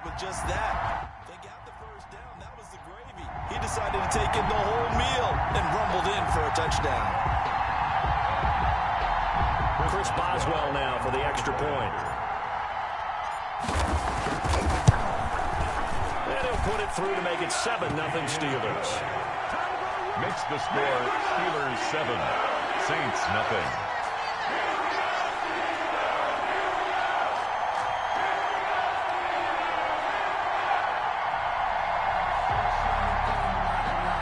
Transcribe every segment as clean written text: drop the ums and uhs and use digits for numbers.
with just that. They got the first down. That was the gravy. He decided to take in the whole meal and rumbled in for a touchdown. Chris Boswell now for the extra point. And he'll put it through to make it 7-0 Steelers. Makes the score Steelers 7, Saints nothing.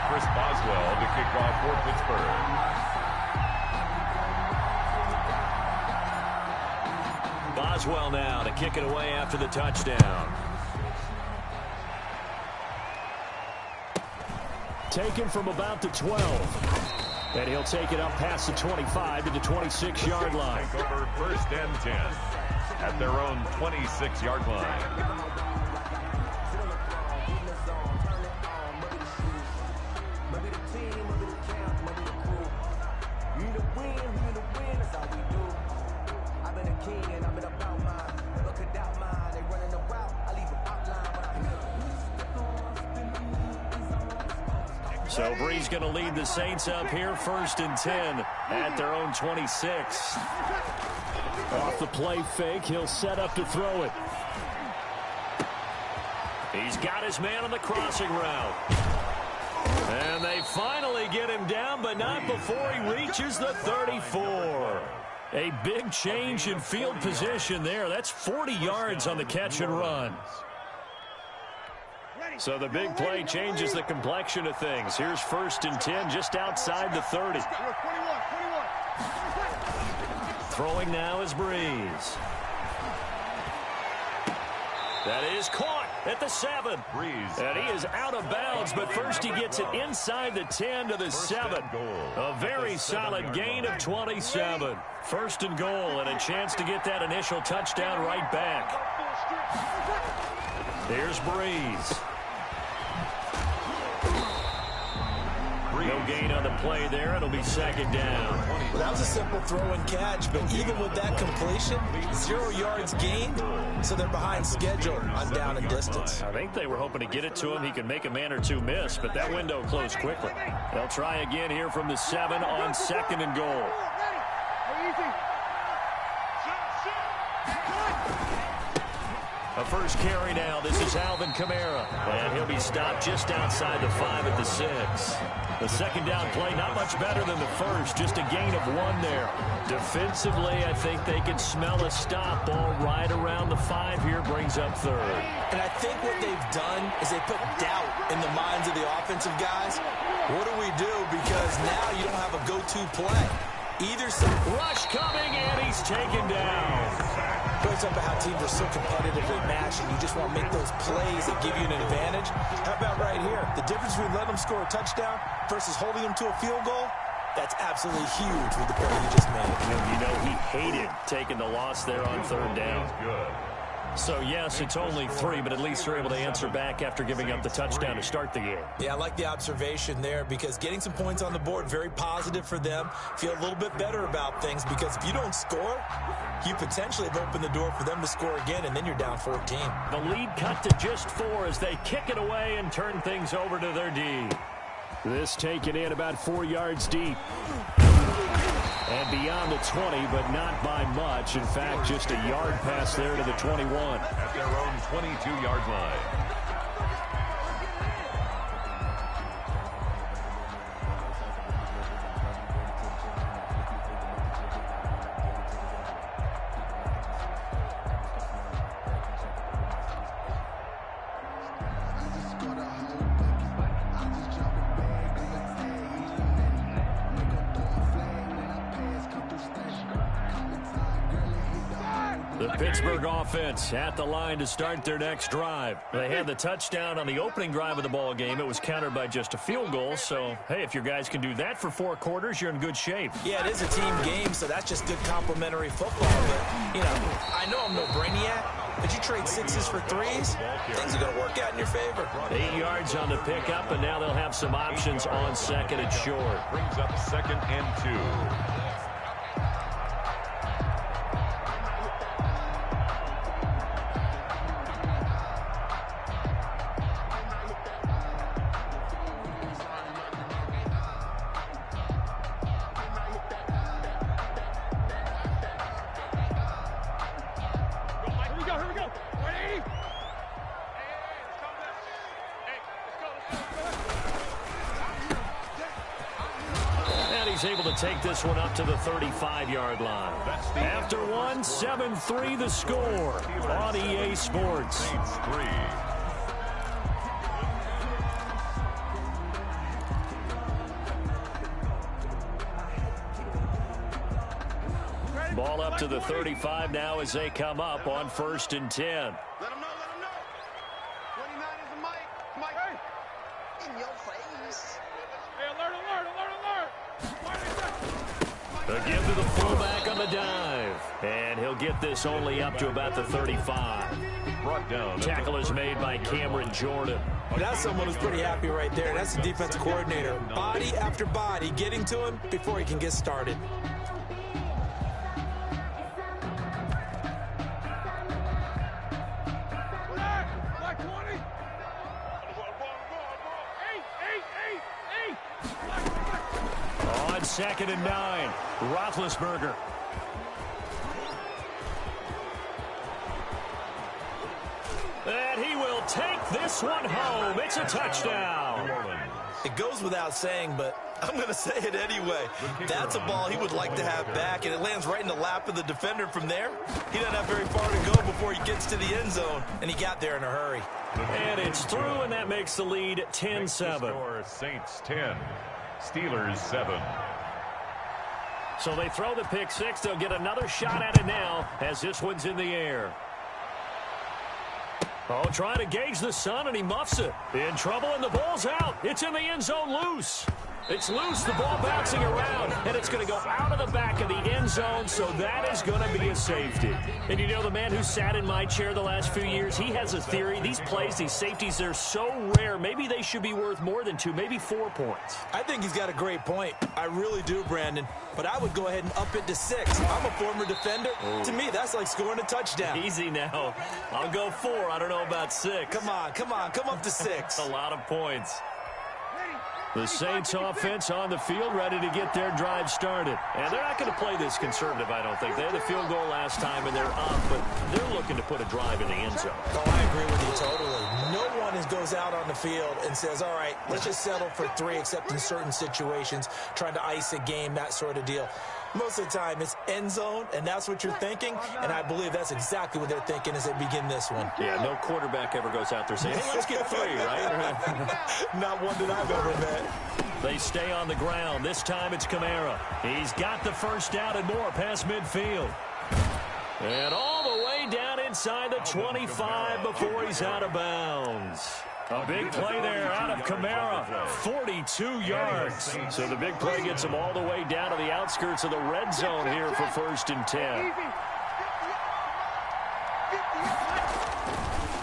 Chris Boswell to kick off for Pittsburgh. Boswell now to kick it away after the touchdown. Taken from about the 12. And he'll take it up past the 25 to the 26-yard line. Over 1st and 10 at their own 26-yard line. So Bree's going to lead the Saints up here 1st and 10 at their own 26. Off the play fake, he'll set up to throw it. He's got his man on the crossing route. And they finally get him down, but not before he reaches the 34. A big change in field position there. That's 40 yards on the catch and run. So the big play changes the complexion of things. Here's 1st and 10 just outside the 30. Throwing now is Breeze. That is caught at the 7. Breeze. And he is out of bounds, but first he gets it inside the 10 to the 7. A very solid gain of 27. 1st and goal, and a chance to get that initial touchdown right back. Here's Breeze. No gain on the play there. It'll be 2nd down. Well, that was a simple throw and catch, but even with that completion, 0 yards gained, so they're behind schedule on down and distance. I think they were hoping to get it to him. He could make a man or two miss, but that window closed quickly. They'll try again here from the 7 on 2nd and goal. A first carry now. This is Alvin Kamara. And he'll be stopped just outside the 5 at the 6. The 2nd down play, not much better than the first. Just a gain of 1 there. Defensively, I think they can smell a stop. Ball right around the 5 here, brings up 3rd. And I think what they've done is they put doubt in the minds of the offensive guys. What do we do? Because now you don't have a go-to play. Either side. Rush coming, and he's taken down. Goes up how teams are so competitively matched, and you just want to make those plays that give you an advantage. How about right here? The difference between letting them score a touchdown versus holding them to a field goal, that's absolutely huge with the play he just made. You know, he hated taking the loss there on 3rd down. So, yes, it's only 3, but at least they're able to answer back after giving up the touchdown to start the game. Yeah, I like the observation there because getting some points on the board, very positive for them. Feel a little bit better about things because if you don't score, you potentially have opened the door for them to score again, and then you're down 14. The lead cut to just 4 as they kick it away and turn things over to their D. This taken in about 4 yards deep. And beyond the 20, but not by much. In fact, just a yard pass there to the 21. At their own 22-yard line. The Pittsburgh offense at the line to start their next drive. They had the touchdown on the opening drive of the ball game. It was countered by just a field goal. So, hey, if your guys can do that for 4 quarters, you're in good shape. Yeah, it is a team game, so that's just good complimentary football. But, you know, I know I'm no brainiac, but you trade 6s for 3s, things are going to work out in your favor. 8 yards on the pickup, and now they'll have some options on 2nd and short. Brings up 2nd and 2. is able to take this one up to the 35-yard line. After one, 7-3 the score on EA Sports. Saints 3. Ball up to the 35 now as they come up on 1st and 10. Let him know, let him know. 29 is the mic. Mike, hey. In your face. Hey, alert, alert, alert, alert. A give to the fullback on the dive. And he'll get this only up to about the 35. Brought down. Tackle is made by Cameron Jordan. That's someone who's pretty happy right there. That's the defensive coordinator. Body after body, getting to him before he can get started. On 2nd and 9, Roethlisberger. And he will take this one home. It's a touchdown. It goes without saying, but I'm going to say it anyway. That's a ball he would like to have back, and it lands right in the lap of the defender from there. He doesn't have very far to go before he gets to the end zone, and he got there in a hurry. And it's through, and that makes the lead 10-7. Saints 10, Steelers 7. So they throw the pick six. They'll get another shot at it now as this one's in the air. Oh, trying to gauge the sun, and he muffs it. In trouble, and the ball's out. It's in the end zone loose. It's loose, the ball bouncing around, and it's going to go out of the back of the end zone, so that is going to be a safety. And you know, the man who sat in my chair the last few years, he has a theory. These plays, these safeties, they're so rare. Maybe they should be worth more than 2, maybe 4 points. I think he's got a great point. I really do, Brandon. But I would go ahead and up it to 6. I'm a former defender. To me, that's like scoring a touchdown. Easy now. I'll go 4. I don't know about 6. Come on, come on. Come up to 6. A lot of points. The Saints offense on the field, ready to get their drive started. And they're not going to play this conservative, I don't think. They had the field goal last time, and they're up, but they're looking to put a drive in the end zone. Oh, I agree with you totally. No one goes out on the field and says, all right, let's just settle for 3, except in certain situations, trying to ice a game, that sort of deal. Most of the time, it's end zone, and that's what you're thinking, and I believe that's exactly what they're thinking as they begin this one. Yeah, no quarterback ever goes out there saying, hey, let's get 3, right? Not one that I've ever met. They stay on the ground. This time it's Kamara. He's got the first down and more past midfield. And all the way down inside the 25 before he's out of bounds. A big play there out of Kamara, 42 yards. So the big play gets him all the way down to the outskirts of the red zone here for 1st and 10.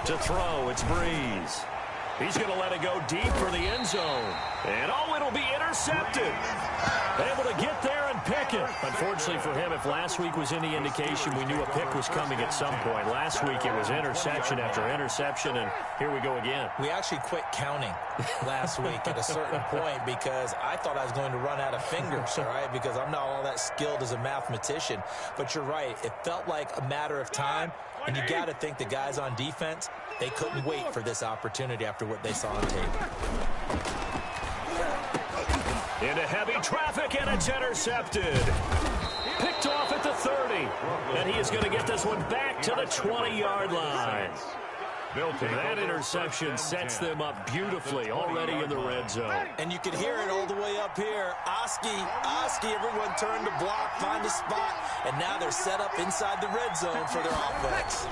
To throw, it's Breeze. He's going to let it go deep for the end zone. And oh, it'll be intercepted. Able to get there and pick it. Unfortunately for him, if last week was any indication, we knew a pick was coming at some point. Last week it was interception after interception, and here we go again. We actually quit counting last week at a certain point because I thought I was going to run out of fingers, all right, because I'm not all that skilled as a mathematician. But you're right. It felt like a matter of time, and you got to think the guys on defense, they couldn't wait for this opportunity after what they saw on tape. Into heavy traffic, and it's intercepted. Picked off at the 30. And he is going to get this one back to the 20-yard line. That interception sets them up beautifully already in the red zone. And you can hear it all the way up here. Oski, everyone turned to block, find a spot, and now they're set up inside the red zone for their offense.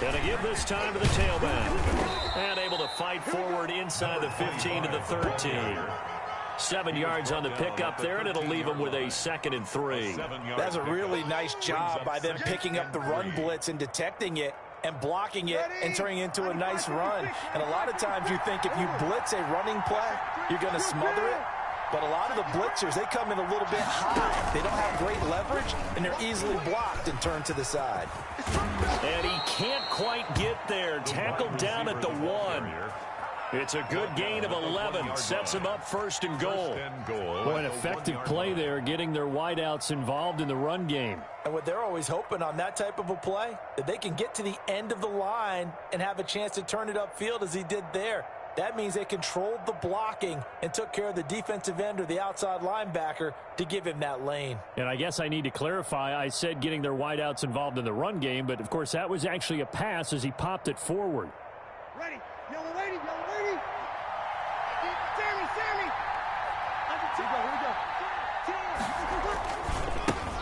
Going to give this time to the tailback. And able to fight forward inside the 15 to the 13. 7 yards on the pickup there, and it'll leave them with a 2nd and 3. That's a really nice job by them picking up the run blitz and detecting it and blocking it and turning it into a nice run. And a lot of times you think if you blitz a running play, you're going to smother it. But a lot of the blitzers, they come in a little bit high. They don't have great leverage, and they're easily blocked and turned to the side. And he can't quite get there. Tackled down at the 1. It's a good gain of 11. Sets him up 1st and goal. Boy, an effective play there, getting their wideouts involved in the run game. And what they're always hoping on that type of a play, that they can get to the end of the line and have a chance to turn it upfield as he did there. That means they controlled the blocking and took care of the defensive end or the outside linebacker to give him that lane. And I guess I need to clarify, I said getting their wideouts involved in the run game, but of course that was actually a pass as he popped it forward. Ready. Yellow lady. Sammy. Here we go.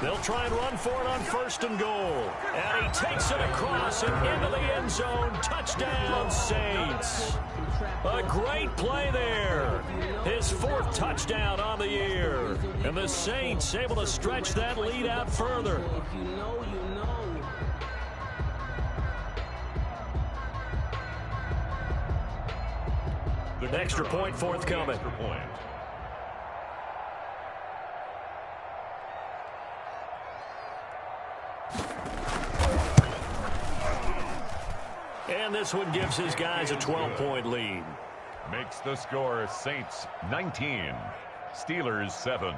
They'll try and run for it on 1st and goal. And he takes it across and into the end zone. Touchdown, Saints. A great play there. His 4th touchdown on the year. And the Saints able to stretch that lead out further. The extra point forthcoming. And this one gives his guys a 12-point lead. Makes the score Saints 19, Steelers 7.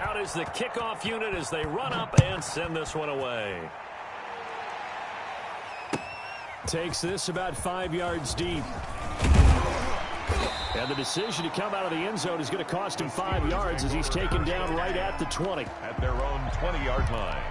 Out is the kickoff unit as they run up and send this one away. Takes this about 5 yards deep. And the decision to come out of the end zone is going to cost him 5 yards as he's taken down right at the 20. At their own 20-yard line.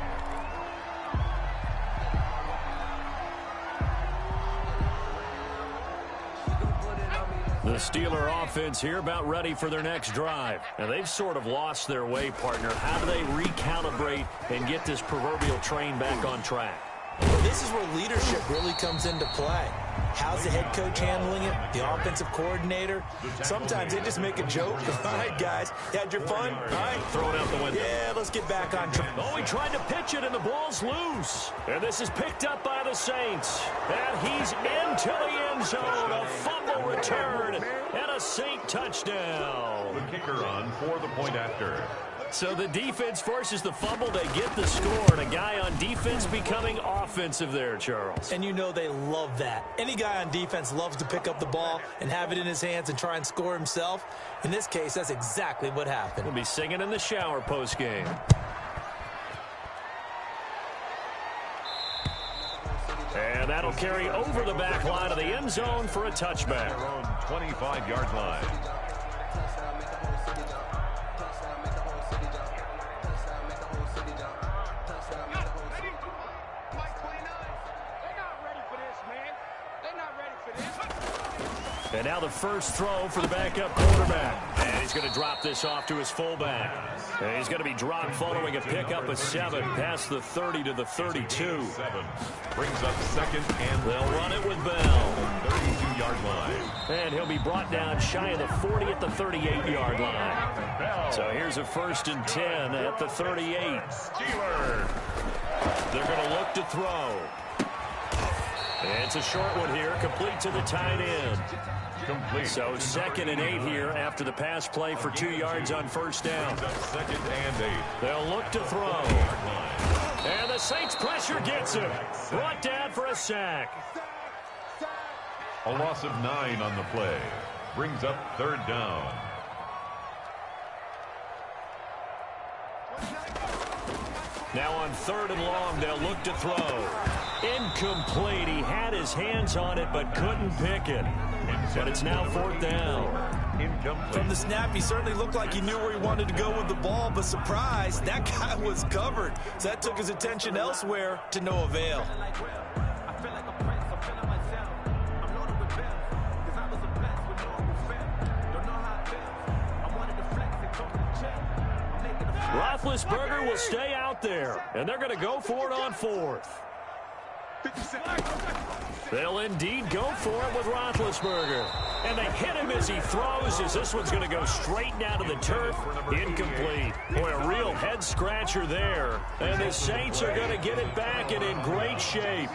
The Steeler offense here about ready for their next drive. And they've sort of lost their way, partner. How do they recalibrate and get this proverbial train back on track? Well, this is where leadership really comes into play. How's the head coach handling it? The offensive coordinator? Sometimes they just make a joke. All right, guys, you had your fun? All right. Throw it out the window. Yeah, let's get back on track. Oh, he tried to pitch it, and the ball's loose. And this is picked up by the Saints. And he's into the end zone. A fumble return and a Saint touchdown. The kicker on for the point after. So the defense forces the fumble. They get the score, and a guy on defense becoming offensive there, Charles. And you know they love that. Any guy on defense loves to pick up the ball and have it in his hands and try and score himself. In this case, that's exactly what happened. He'll be singing in the shower postgame. And that'll carry over the back line of the end zone for a touchback. Their own 25-yard line. And now the first throw for the backup quarterback. And he's going to drop this off to his fullback. And he's going to be dropped following a pickup of 7 past the 30 to the 32. 7 brings up 2nd and they'll run it with Bell. 32-yard line. And he'll be brought down shy of the 40 at the 38-yard line. Bell. So here's a 1st and 10 at the 38. Steelers. They're going to look to throw. It's a short one here, complete to the tight end. Complete. So 2nd and 8 here after the pass play for 2 yards on 1st down. 2nd and 8. They'll look to throw. And the Saints pressure gets him. Brought down for a sack. A loss of 9 on the play. Brings up 3rd down. Now on 3rd and long, they'll look to throw. Incomplete. He had his hands on it but couldn't pick it. But it's now 4th down. Incomplete. From the snap, he certainly looked like he knew where he wanted to go with the ball, but surprise, that guy was covered. So that took his attention elsewhere to no avail. Roethlisberger will stay out there, and they're going to go for it on 4th. They'll indeed go for it with Roethlisberger. And they hit him as he throws, as this one's going to go straight down to the turf. Incomplete. Boy, a real head-scratcher there. And the Saints are going to get it back and in great shape.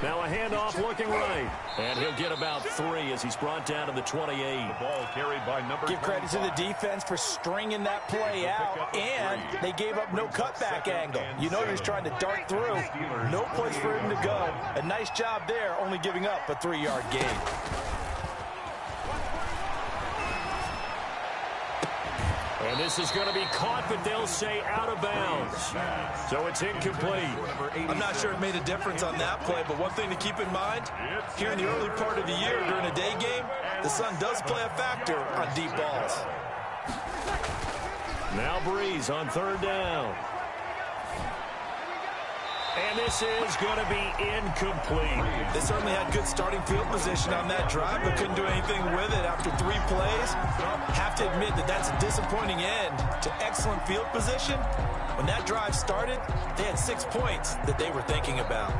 Now a handoff looking right. And he'll get about 3 as he's brought down to the 28. The ball carried by number Give credit to the defense for stringing that play out, and they gave up no cutback angle. You know he's trying to dart through. No place for him to go. A nice job there, only giving up a 3-yard gain. And this is going to be caught, but they'll say out of bounds. So it's incomplete. I'm not sure it made a difference on that play, but one thing to keep in mind, here in the early part of the year during a day game, the sun does play a factor on deep balls. Now Breeze on 3rd down. And this is going to be incomplete. They certainly had good starting field position on that drive, but couldn't do anything with it after 3 plays. Have to admit that that's a disappointing end to excellent field position. When that drive started, they had 6 points that they were thinking about.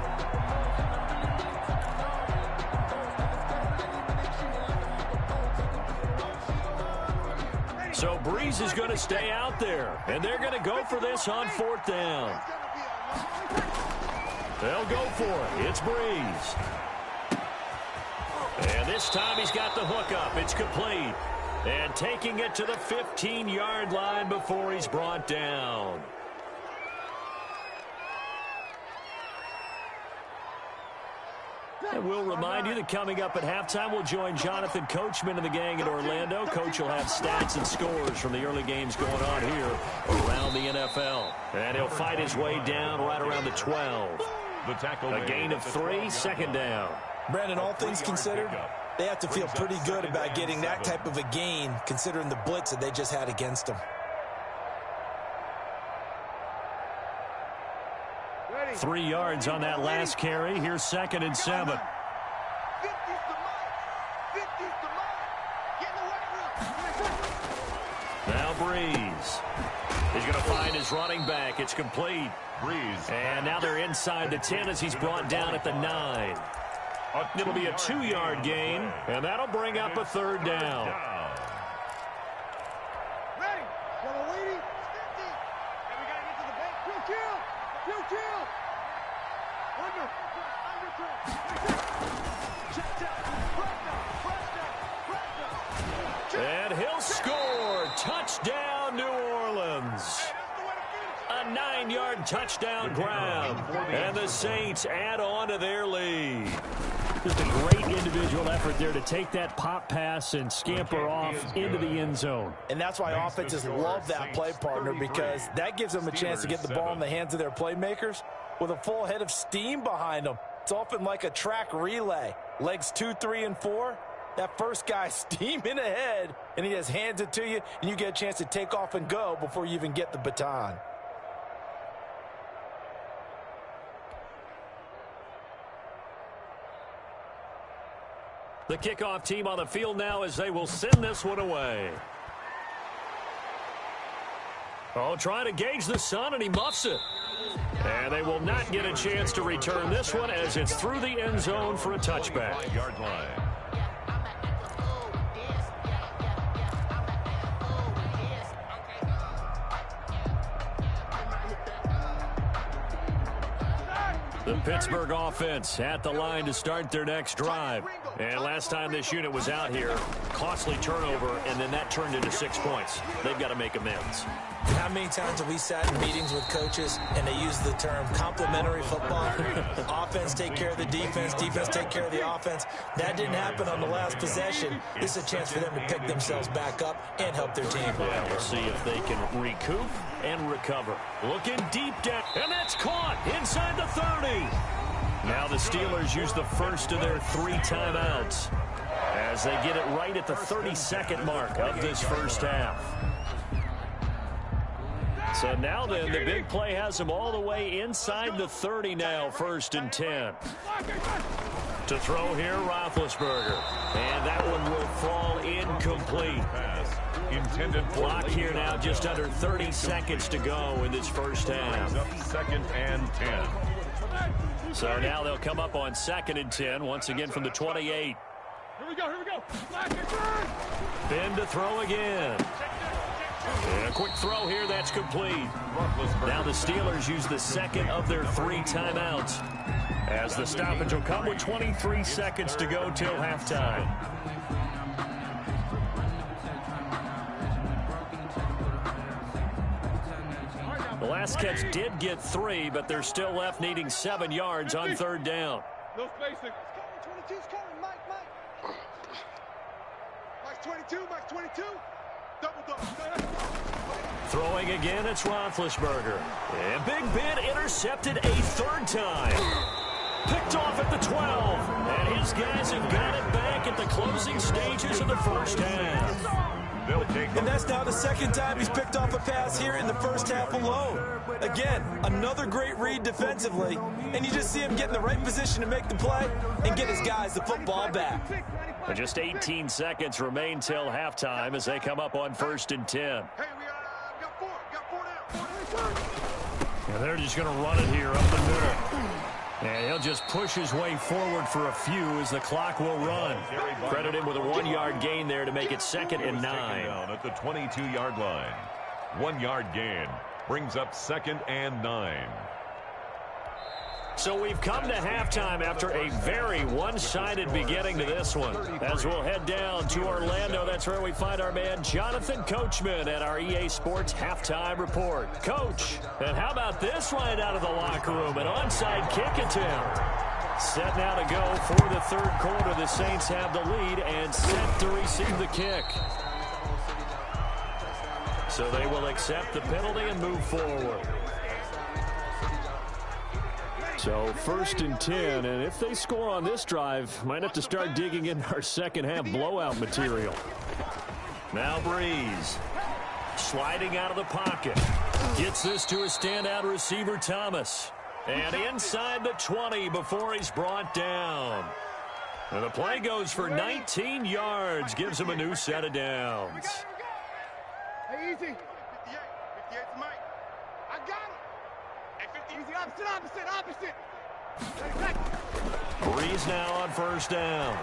So Breeze is going to stay out there, and they're going to go for this on 4th down. They'll go for it. It's Breeze. And this time he's got the hook up. It's complete. And taking it to the 15-yard line before he's brought down. And we'll remind you that coming up at halftime, we'll join Jonathan Coachman and the gang in Orlando. Coach will have stats and scores from the early games going on here around the NFL. And he'll fight his way down right around the 12. The tackle A gain of 3, 2nd down. Brandon, all things considered, they have to feel pretty good about getting that type of a gain, considering the blitz that they just had against them. 3 yards on that last carry. Here's 2nd and 7. Now Breeze. He's going to find his running back. It's complete. Breeze. And now they're inside the 10 as he's brought down at the 9. It'll be a 2-yard gain, and that'll bring up a 3rd down. Ready? Yellow lady. And we got to get to the bank. Kill. Under. Check down. Press down. And he'll score. Touchdown, New Orleans. A 9-yard touchdown grab. And the Saints add on to their lead. Just a great individual effort there to take that pop pass and scamper off into the end zone. And that's why offenses love that play partner, because that gives them a chance to get the ball in the hands of their playmakers with a full head of steam behind them. It's often like a track relay. Legs 2, 3, and 4. That first guy steaming ahead, and he just hands it to you, and you get a chance to take off and go before you even get the baton. The kickoff team on the field now as they will send this one away. Oh, trying to gauge the sun, and he muffs it. And they will not get a chance to return this one as it's through the end zone for a touchback. 5-yard line. The Pittsburgh offense at the line to start their next drive. And last time this unit was out here, costly turnover, and then that turned into 6 points. They've got to make amends. How many times have we sat in meetings with coaches and they use the term complementary football? Offense take care of the defense, defense take care of the offense. That didn't happen on the last possession. This is a chance for them to pick themselves back up and help their team. Yeah, we'll see if they can recoup and recover. Looking deep down, and that's caught inside the 30. Now the Steelers use the first of their 3 timeouts as they get it right at the 32nd mark of this first half. So now then, the big play has them all the way inside the 30 now, 1st and 10. To throw here, Roethlisberger. And that one will fall incomplete. Intended clock here now, just under 30 seconds to go in this first half. 2nd and 10. So now they'll come up on 2nd and 10, once again from the 28. Here we go. Ben to throw again. And a quick throw here, that's complete. Now the Steelers use the second of their 3 timeouts as the stoppage will come with 23 seconds to go till halftime. The last catch did get 3, but they're still left needing 7 yards on third down. No spacing. 22's coming, Mike. Mike's 22, Mike's 22. Double. Throwing again, it's Roethlisberger. And Big Ben intercepted a third time. Picked off at the 12. And his guys have got it back at the closing stages of the first half. And that's now the second time he's picked off a pass here in the first half alone. Again, another great read defensively, and you just see him get in the right position to make the play and get his guys the football back. And just 18 seconds remain till halftime as they come up on 1st and 10. Hey, we got four down. And they're just going to run it here up the middle. And he'll just push his way forward for a few as the clock will run. Credit him with a 1-yard gain there to make it 2nd and 9. Down at the 22-yard line. 1-yard gain brings up 2nd and 9. So we've come to halftime after a very one-sided beginning to this one. As we'll head down to Orlando, that's where we find our man Jonathan Coachman at our EA Sports Halftime Report. Coach, and how about this right out of the locker room? An onside kick attempt. Set now to go for the third quarter. The Saints have the lead and set to receive the kick. So they will accept the penalty and move forward. So 1st and 10, and if they score on this drive, might have to start digging in our second half blowout material. Now Breeze, sliding out of the pocket. Gets this to a standout receiver, Thomas. And inside the 20 before he's brought down. And the play goes for 19 yards, gives him a new set of downs. Hey, easy. 58 to Mike. I got him. Easy, opposite. Breeze now on 1st down.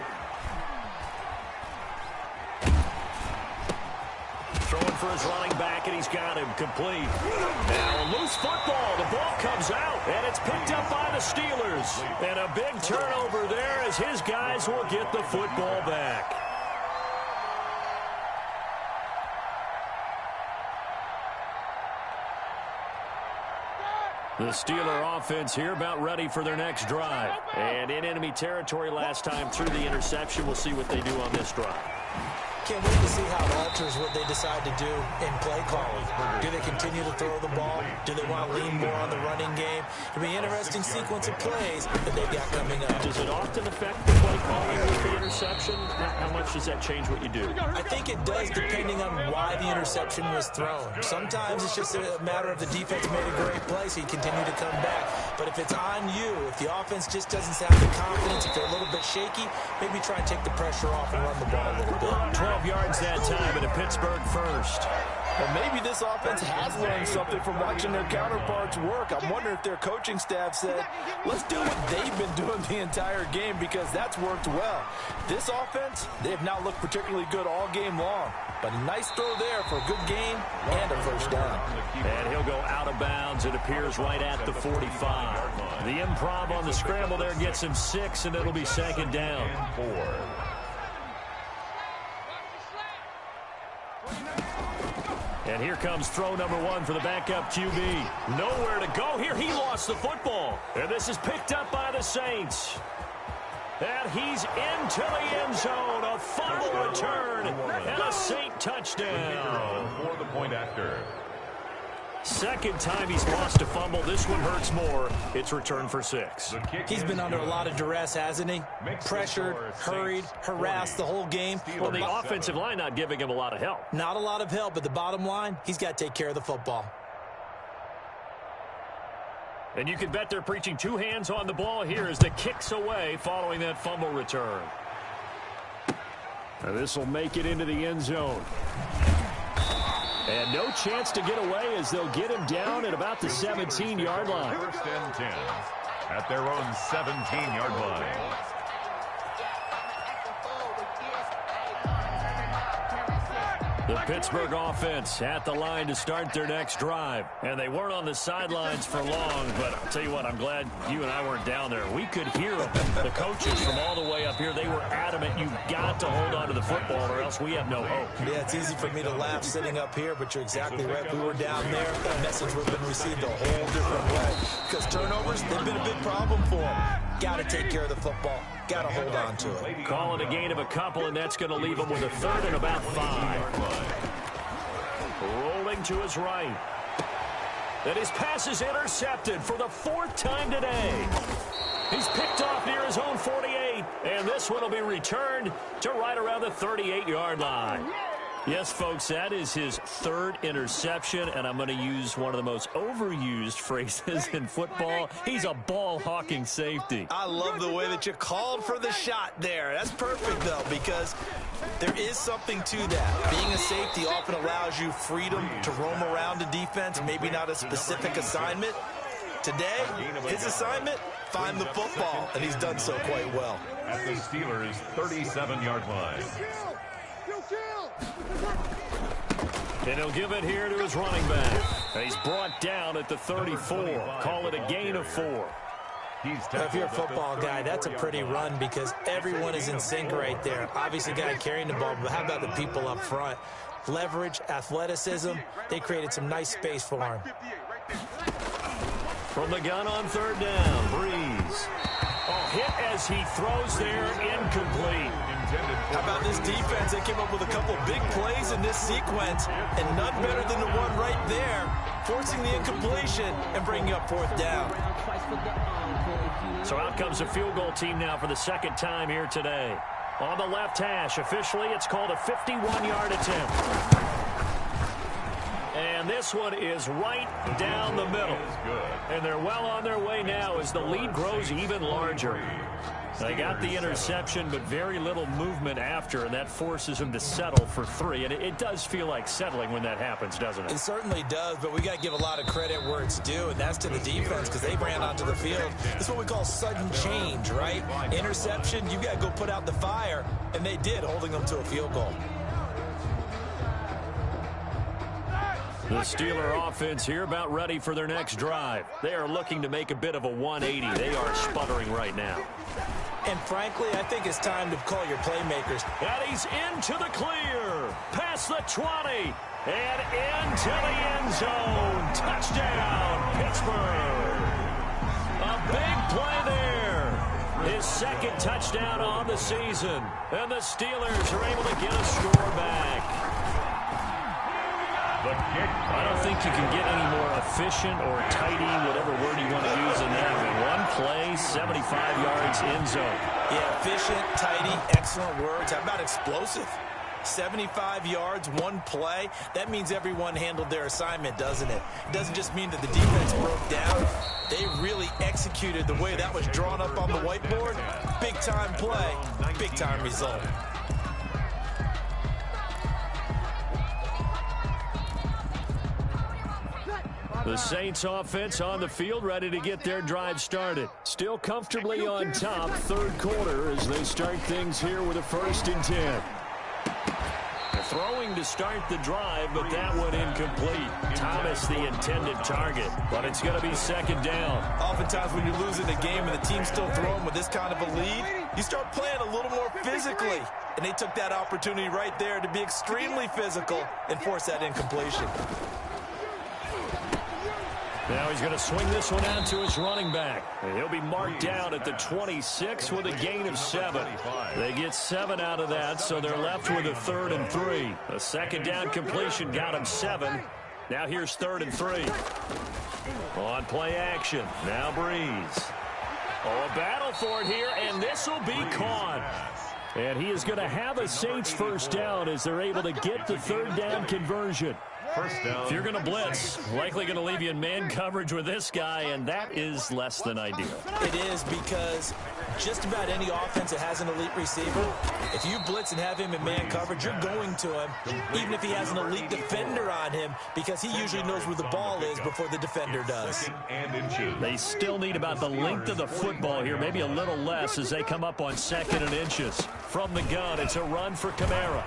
Throwing for his running back, and he's got him complete. Now a loose football. The ball comes out, and it's picked up by the Steelers. And a big turnover there as his guys will get the football back. The Steeler offense here about ready for their next drive. And in enemy territory last time through the interception. We'll see what they do on this drive. Can't wait to see how it alters what they decide to do in play calling. Do they continue to throw the ball? Do they want to lean more on the running game? It'll be an interesting sequence of plays that they've got coming up. Does it often affect the play calling with the interception? How much does that change what you do? I think it does, depending on why the interception was thrown. Sometimes it's just a matter of the defense made a great play, so you continue to come back. But if it's on you, if the offense just doesn't have the confidence, if they're a little bit shaky, maybe try and take the pressure off and run the ball a little bit. 12 yards that time, and a Pittsburgh first. Well, maybe this offense has learned something from watching their counterparts work. I'm wondering if their coaching staff said, let's do what they've been doing the entire game, because that's worked well. This offense, they have not looked particularly good all game long. But a nice throw there for a good gain and a first down. And he'll go out of bounds. It appears right at the 45. The improv on the scramble there gets him 6, and it'll be 2nd down. 4. And here comes throw number 1 for the backup QB. Nowhere to go here. He lost the football. And this is picked up by the Saints. And he's into the end zone. A fumble return and a Saint touchdown. For the point after. Second time he's lost a fumble. This one hurts more. It's returned for 6. He's been under a lot of duress, hasn't he? Pressured, hurried, harassed the whole game. Well, the offensive line not giving him a lot of help. Not a lot of help, but the bottom line, he's got to take care of the football. And you can bet they're preaching 2 hands on the ball here as the kick's away following that fumble return. Now this will make it into the end zone. And no chance to get away as they'll get him down at about the 17-yard line. 1st and 10 at their own 17-yard line. The Pittsburgh offense at the line to start their next drive. And they weren't on the sidelines for long, but I'll tell you what, I'm glad you and I weren't down there. We could hear them. The coaches from all the way up here, they were adamant, you've got to hold on to the football or else we have no hope. Yeah, it's easy for me to laugh sitting up here, but you're exactly right. If we were down there, that message would have been received a whole different way. Because turnovers, they've been a big problem for them. Got to take care of the football. Got to hold on to it. Call it a gain of a couple, and that's going to leave him with a third and about 5. Rolling to his right. And his pass is intercepted for the 4th time today. He's picked off near his own 48, and this one will be returned to right around the 38-yard line. Yes, folks, that is his 3rd interception, and I'm going to use one of the most overused phrases in football. He's a ball-hawking safety. I love the way that you called for the shot there. That's perfect, though, because there is something to that. Being a safety often allows you freedom to roam around the defense, maybe not a specific assignment. Today, his assignment, find the football, and he's done so quite well. At the Steelers' 37-yard line. And he'll give it here to his running back. He's brought down at the 34. Call it a gain of 4. If you're a football guy, that's a pretty run because everyone is in sync right there. Obviously, guy carrying the ball, but how about the people up front? Leverage, athleticism, they created some nice space for him. From the gun on 3rd down, Breeze. Hit as he throws there, incomplete. How about this defense? They came up with a couple big plays in this sequence, and none better than the one right there, forcing the incompletion and bringing up 4th down. So out comes a field goal team now for the 2nd time here today. On the left hash, officially, it's called a 51-yard attempt. And this one is right down the middle. And they're well on their way now as the lead grows even larger. They got the interception, but very little movement after, and that forces them to settle for 3. And it does feel like settling when that happens, doesn't it? It certainly does, but we got to give a lot of credit where it's due, and that's to the defense because they ran onto the field. This is what we call sudden change, right? Interception, you got to go put out the fire, and they did, holding them to a field goal. The Steeler offense here about ready for their next drive. They are looking to make a bit of a 180. They are sputtering right now. And frankly, I think it's time to call your playmakers. And he's into the clear. Past the 20. And into the end zone. Touchdown, Pittsburgh. A big play there. His 2nd touchdown on the season. And the Steelers are able to get a score back. I don't think you can get any more efficient or tidy, whatever word you want to use in that. One play, 75 yards in zone. Yeah, efficient, tidy, excellent words. How about explosive? 75 yards, one play. That means everyone handled their assignment, doesn't it? It doesn't just mean that the defense broke down. They really executed the way that was drawn up on the whiteboard. Big-time play, big-time result. The Saints offense on the field, ready to get their drive started. Still comfortably on top, 3rd quarter as they start things here with a 1st and 10. Throwing to start the drive, but that one incomplete. Thomas the intended target, but it's going to be 2nd down. Oftentimes when you're losing a game and the team's still throwing with this kind of a lead, you start playing a little more physically. And they took that opportunity right there to be extremely physical and force that incompletion. Now he's going to swing this one out to his running back. And he'll be marked down at the 26 with a gain of 7. They get 7 out of that, so they're left with a 3rd and 3. A 2nd down completion got him 7. Now here's 3rd and 3. On play action. Now Breeze. Oh, a battle for it here, and this will be caught. And he is going to have a Saints 1st down as they're able to get the 3rd down conversion. If you're going to blitz, likely going to leave you in man coverage with this guy, and that is less than ideal. It is because just about any offense that has an elite receiver, if you blitz and have him in man coverage, you're going to him, even if he has an elite defender on him, because he usually knows where the ball is before the defender does. They still need about the length of the football here, maybe a little less as they come up on 2nd and inches. From the gun, it's a run for Kamara.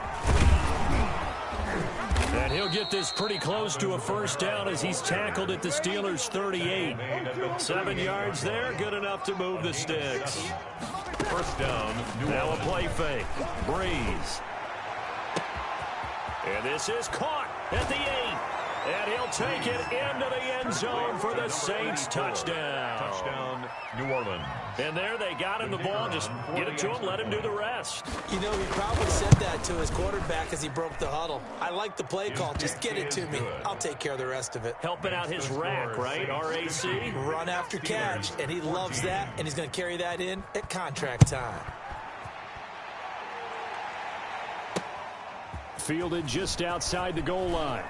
he'll get this pretty close to a first down as he's tackled at the Steelers' 38. 7 yards there, good enough to move the sticks. First down, now a play fake. Breeze. And this is caught at the 8. And he'll take it into the end zone for the Saints touchdown. Touchdown, New Orleans. And there they got him the ball. Just get it to him, let him do the rest. You know, he probably said that to his quarterback as he broke the huddle. I like the play call. Just get it to me. I'll take care of the rest of it. Helping out his rack, right? R-A-C? Run after catch, and he loves that, and he's going to carry that in at contract time. Fielded just outside the goal line.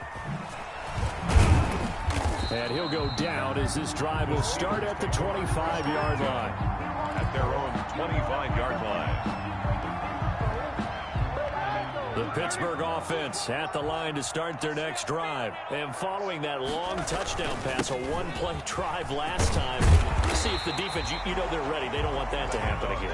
And he'll go down as this drive will start at the 25-yard line. At their own 25-yard line. The Pittsburgh offense at the line to start their next drive. And following that long touchdown pass, a one-play drive last time, let's see if the defense, you know they're ready. They don't want that to happen again.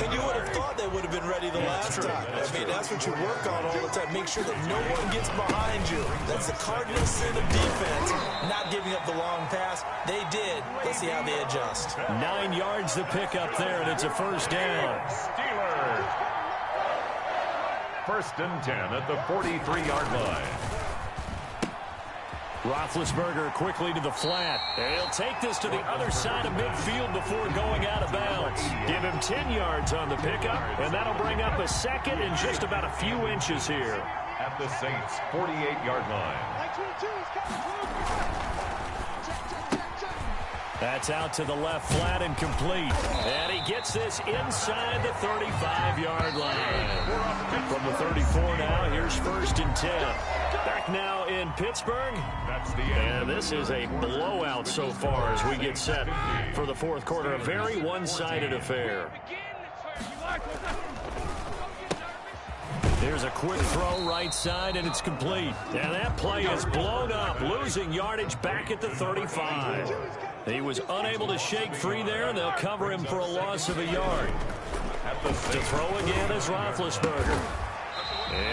And you would have thought they would have been ready the last time. I mean, that's what you work on all the time. Make sure that no one gets behind you. That's the cardinal sin of defense, not giving up the long pass. They did. Let's see how they adjust. 9 yards to pick up there, and it's a first down. Steelers. First and 10 at the 43-yard line. Roethlisberger quickly to the flat. And he'll take this to the other side of midfield before going out of bounds. Give him 10 yards on the pickup, and that'll bring up a second and just about a few inches here. At the Saints' 48-yard line. That's out to the left flat and complete. And he gets this inside the 35-yard line. From the 34 now, here's first and 10. Back now in Pittsburgh. That's the end. And this is a blowout so far as we get set for the fourth quarter. A very one-sided affair. There's a quick throw right side, and it's complete. And that play is blown up, losing yardage back at the 35. He was unable to shake free there, and they'll cover him for a loss of a yard. To throw again is Roethlisberger.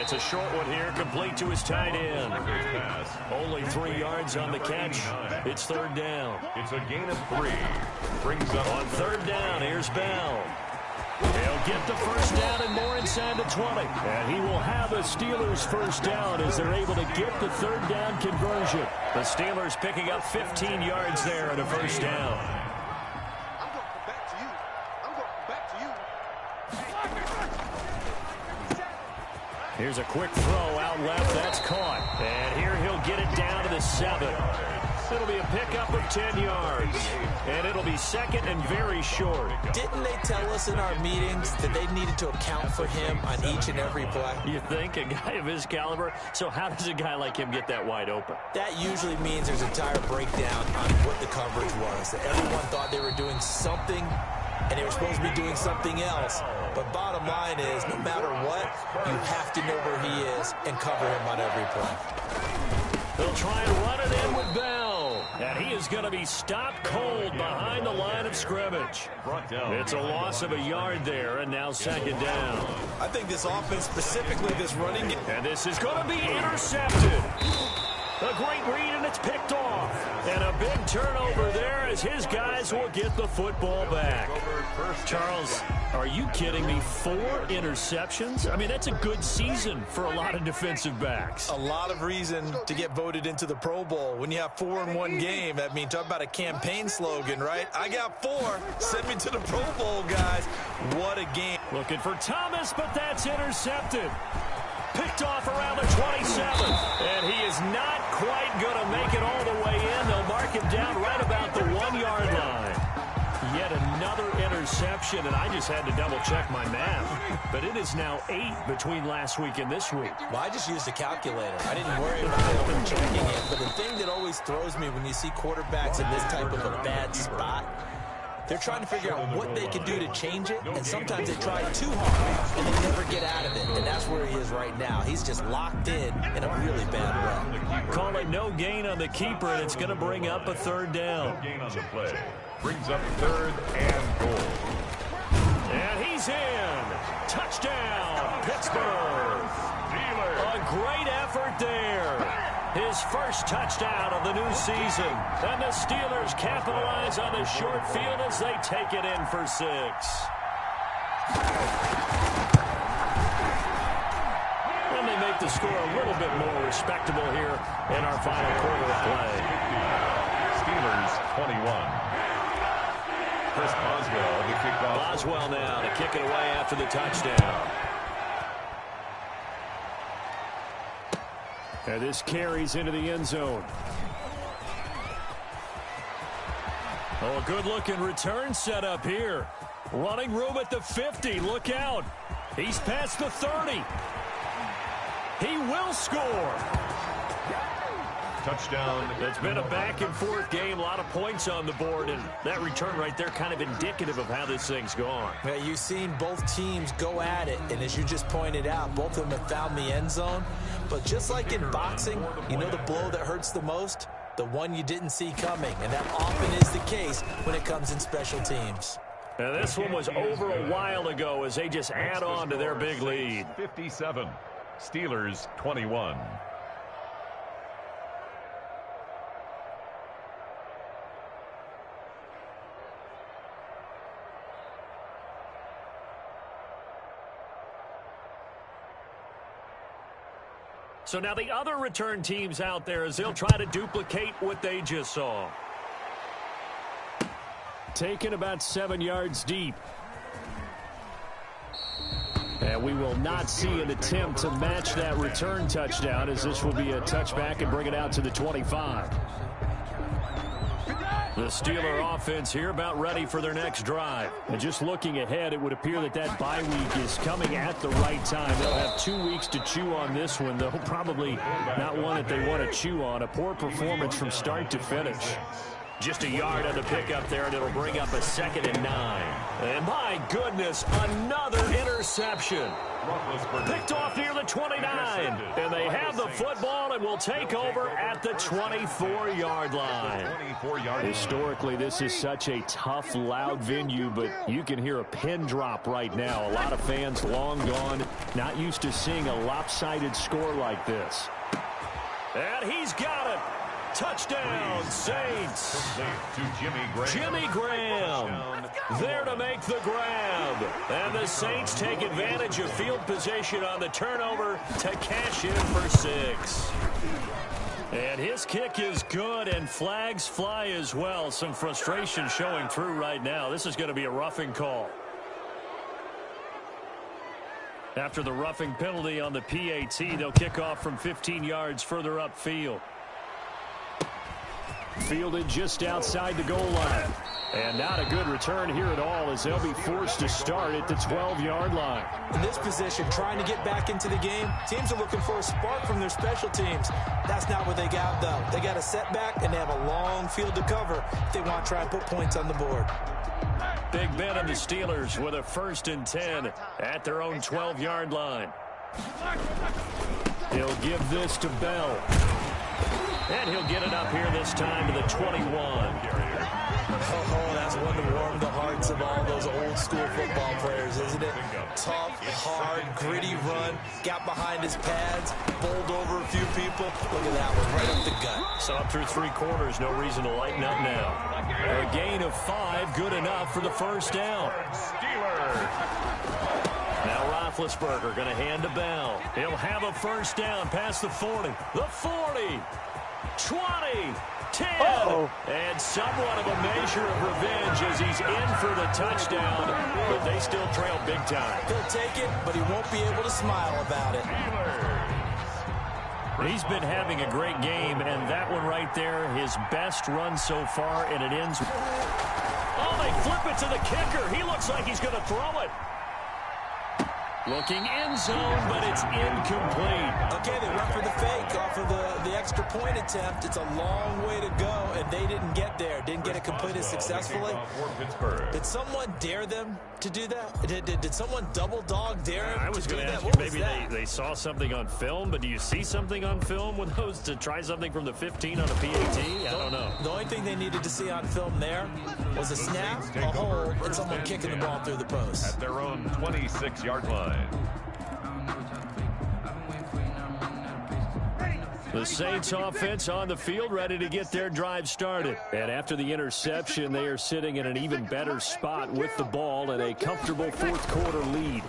It's a short one here, complete to his tight end. Only 3 yards on the catch. It's third down. It's a gain of 3. Brings up on third down. Here's Bell. He'll get the first down and more inside the 20. And he will have a Steelers first down as they're able to get the third down conversion. The Steelers picking up 15 yards there and a first down. I'm going back to you. I'm going back to you. Here's a quick throw out left. That's caught. And here he'll get it down to the 7. It'll be a pickup of 10 yards. And it'll be second and very short. Didn't they tell us in our meetings that they needed to account for him on each and every play? You think? A guy of his caliber? So how does a guy like him get that wide open? That usually means there's a entire breakdown on what the coverage was. That everyone thought they were doing something, and they were supposed to be doing something else. But bottom line is, no matter what, you have to know where he is and cover him on every play. They'll try and run it in with Bell. And he is going to be stopped cold behind the line of scrimmage. It's a loss of a yard there, and now second down. I think this offense, specifically this running game. And this is going to be intercepted. A great read, and it's picked off. And a big turnover there as his guys will get the football back. Charles, are you kidding me? 4 interceptions? I mean, that's a good season for a lot of defensive backs. A lot of reason to get voted into the Pro Bowl. When you have 4 in one game, I mean, talk about a campaign slogan, right? I got 4. Send me to the Pro Bowl, guys. What a game. Looking for Thomas, but that's intercepted. Picked off around the 27. And he is not quite going to make it all the way in. They'll mark him down right about the 1-yard line. Yet another interception, and I just had to double-check my math. But it is now 8 between last week and this week. Well, I just used a calculator. I didn't worry about it checking it. But the thing that always throws me when you see quarterbacks in this type of a bad spot, they're trying to figure out what they can do to change it, and sometimes they try too hard, and they never get out of it. And that's where he is right now. He's just locked in a really bad way. Call it no gain on the keeper, and it's going to bring up a third down. No gain on the play. Brings up third and goal. And he's in. Touchdown, Pittsburgh. A great effort there. His first touchdown of the new season. And the Steelers capitalize on the short field as they take it in for 6. And they make the score a little bit more respectable here in our final quarter of play. Steelers 21. Chris Boswell, the kickoff. Boswell now to kick it away after the touchdown. And this carries into the end zone. Oh, a good-looking return set up here. Running room at the 50. Look out. He's past the 30. He will score. Touchdown. It's been a back-and-forth game. A lot of points on the board. And that return right there kind of indicative of how this thing's gone. Yeah, you've seen both teams go at it. And as you just pointed out, both of them have found the end zone. But just like in boxing, you know the blow that hurts the most? The one you didn't see coming. And that often is the case when it comes in special teams. And this one was over a while ago as they just add on to their big lead. 57. Steelers 21. So now the other return teams out there as they'll try to duplicate what they just saw. Taken about 7 yards deep. And we will not see an attempt to match that return touchdown as this will be a touchback and bring it out to the 25. The Steeler offense here about ready for their next drive. And just looking ahead, it would appear that that bye week is coming at the right time. They'll have 2 weeks to chew on this one, though probably not one that they want to chew on. A poor performance from start to finish. Just a yard on the pickup there, and it'll bring up a 2nd and 9. And my goodness, another interception. Picked off near the 29. And they have the football and will take over at the 24-yard line. Historically, this is such a tough, loud venue, but you can hear a pin drop right now. A lot of fans long gone, not used to seeing a lopsided score like this. And he's got it. Touchdown, Saints. Jimmy Graham there to make the grab. And the Saints take advantage of field position on the turnover to cash in for 6. And his kick is good, and flags fly as well. Some frustration showing through right now. This is going to be a roughing call. After the roughing penalty on the PAT, they'll kick off from 15 yards further upfield. Fielded just outside the goal line. And not a good return here at all as they'll be forced to start at the 12-yard line. In this position, trying to get back into the game, teams are looking for a spark from their special teams. That's not what they got, though. They got a setback, and they have a long field to cover if they want to try and put points on the board. Big Ben and the Steelers with a 1st and 10 at their own 12-yard line. He'll give this to Bell. And he'll get it up here this time to the 21. Oh, that's one to warm the hearts of all those old school football players, isn't it? Tough, hard, gritty run. Got behind his pads, bowled over a few people. Look at that one, right up the gut. So up through 3 quarters, no reason to lighten up now. A gain of 5, good enough for the 1st down. Now Roethlisberger going to hand to Bell. He'll have a 1st down past the 40. The 40. 20, 10, and somewhat of a measure of revenge as he's in for the touchdown, but they still trail big time. He'll take it, but he won't be able to smile about it. He's been having a great game, and that one right there, his best run so far, and it ends. Oh, they flip it to the kicker. He looks like he's going to throw it. Looking end zone, but it's incomplete. Okay, they went for the fake off of the extra point attempt. It's a long way to go, and they didn't get there. Didn't get it completed successfully. Did someone dare them to do that? Did someone double dog dare him I was to do going to that? ask you, maybe they saw something on film, but do you see something on film with those to try something from the 15 on a PAT? I don't know. The only thing they needed to see on film there was a snap, a hold, and someone kicking the ball through the post. At their own 26-yard line. The Saints offense on the field, ready to get their drive started. And after the interception, they are sitting in an even better spot with the ball and a comfortable fourth quarter lead.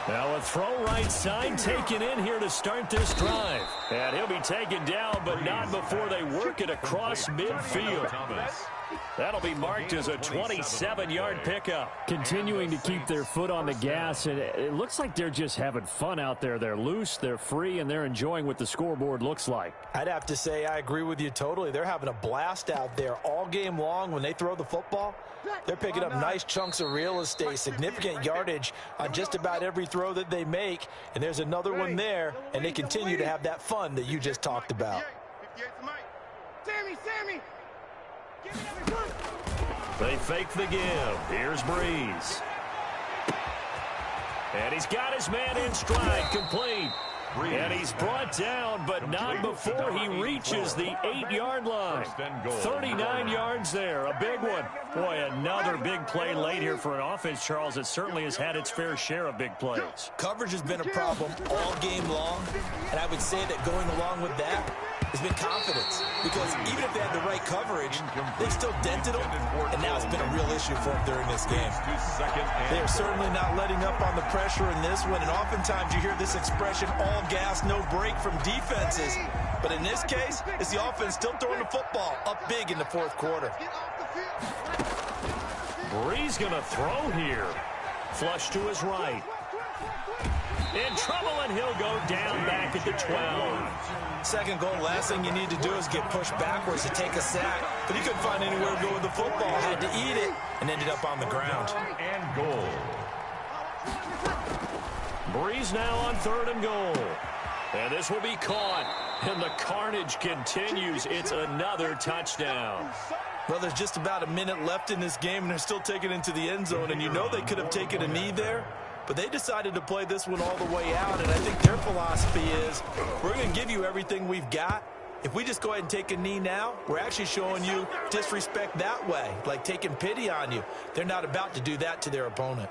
Now a throw right side taken in here to start this drive. And he'll be taken down, but not before they work it across midfield. That'll be marked as a 27-yard pickup. Continuing to keep their foot on the gas, and it looks like they're just having fun out there. They're loose, they're free, and they're enjoying what the scoreboard looks like. I'd have to say I agree with you totally. They're having a blast out there all game long when they throw the football. They're picking up nice chunks of real estate, significant yardage on just about every throw that they make. And there's another one there, and they continue to have that fun that you just talked about. Sammy! They fake the give. Here's Breeze. And he's got his man in stride, complete. And he's brought down, but not before he reaches the 8-yard line. 39 yards there, a big one. Boy, another big play late here for an offense, Charles, that certainly has had its fair share of big plays. Coverage has been a problem all game long, and I would say that going along with that has been confidence, because even if they had the right coverage, they still dented them, and now it's been a real issue for them during this game. They are certainly not letting up on the pressure in this one, and oftentimes you hear this expression, all gas, no break from defenses, but in this case, it's the offense still throwing the football up big in the fourth quarter. Breeze gonna throw here. Flush to his right. In trouble, and he'll go down back at the 12. Second goal, last thing you need to do is get pushed backwards to take a sack. But he couldn't find anywhere to go with the football. Had to eat it and ended up on the ground. And goal. Breeze now on 3rd and goal. And this will be caught. And the carnage continues. It's another touchdown. Well, there's just about a minute left in this game, and they're still taking it into the end zone. And you know they could have taken a knee there, but they decided to play this one all the way out, and I think their philosophy is, we're going to give you everything we've got. If we just go ahead and take a knee now, we're actually showing you disrespect that way, like taking pity on you. They're not about to do that to their opponent.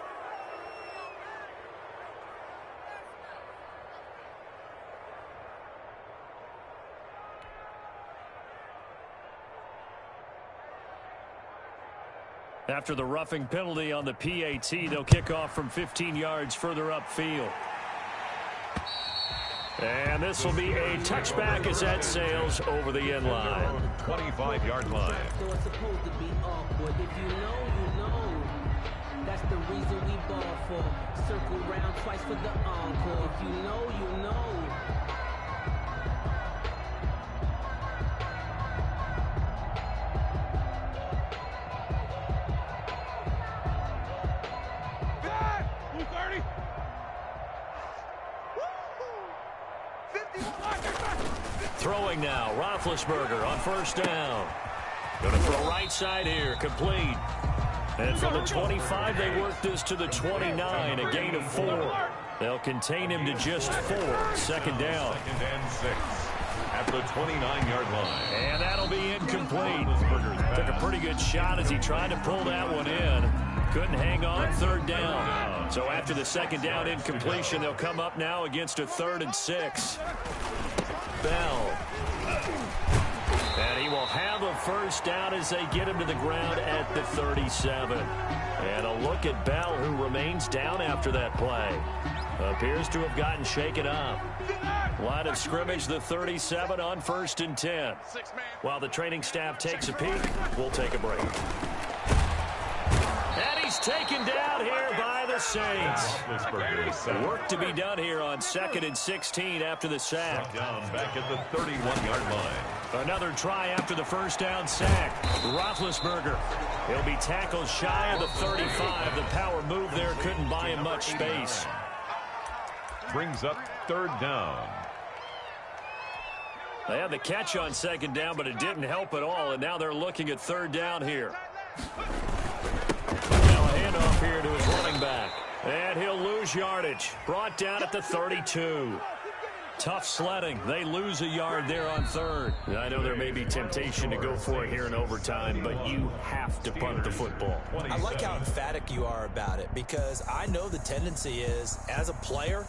After the roughing penalty on the PAT, they'll kick off from 15 yards further upfield. And this will be a touchback as that sails over the end line. 25-yard line. So it's supposed to be awkward. If you know, you know. That's the reason we ball for. Circle round twice for the encore. If you know, you know. Throwing now, Roethlisberger on 1st down. Going to throw right side here, complete. And from the 25, they work this to the 29, a gain of 4. They'll contain him to just 4. 2nd down. 2nd and 6 at the 29-yard line. And that'll be incomplete. Took a pretty good shot as he tried to pull that one in. Couldn't hang on, 3rd down. So after the 2nd down incompletion, they'll come up now against a 3rd and 6. Bell. And he will have a 1st down as they get him to the ground at the 37. And a look at Bell, who remains down after that play. Appears to have gotten shaken up. Line of scrimmage, the 37 on 1st and 10. While the training staff takes a peek, we'll take a break. And he's taken down here by the Saints. Work to be done here on 2nd and 16 after the sack. Down back at the 31-yard line. Another try after the 1st down sack. Roethlisberger. He'll be tackled shy of the 35. The power move there couldn't buy him much space. Brings up 3rd down. They had the catch on 2nd down, but it didn't help at all, and now they're looking at 3rd down here. Now a handoff here to his running back. And he'll lose yardage. Brought down at the 32. Tough sledding. They lose a yard there on 3rd. I know there may be temptation to go for it here in overtime, but you have to punt the football. I like how emphatic you are about it, because I know the tendency is, as a player,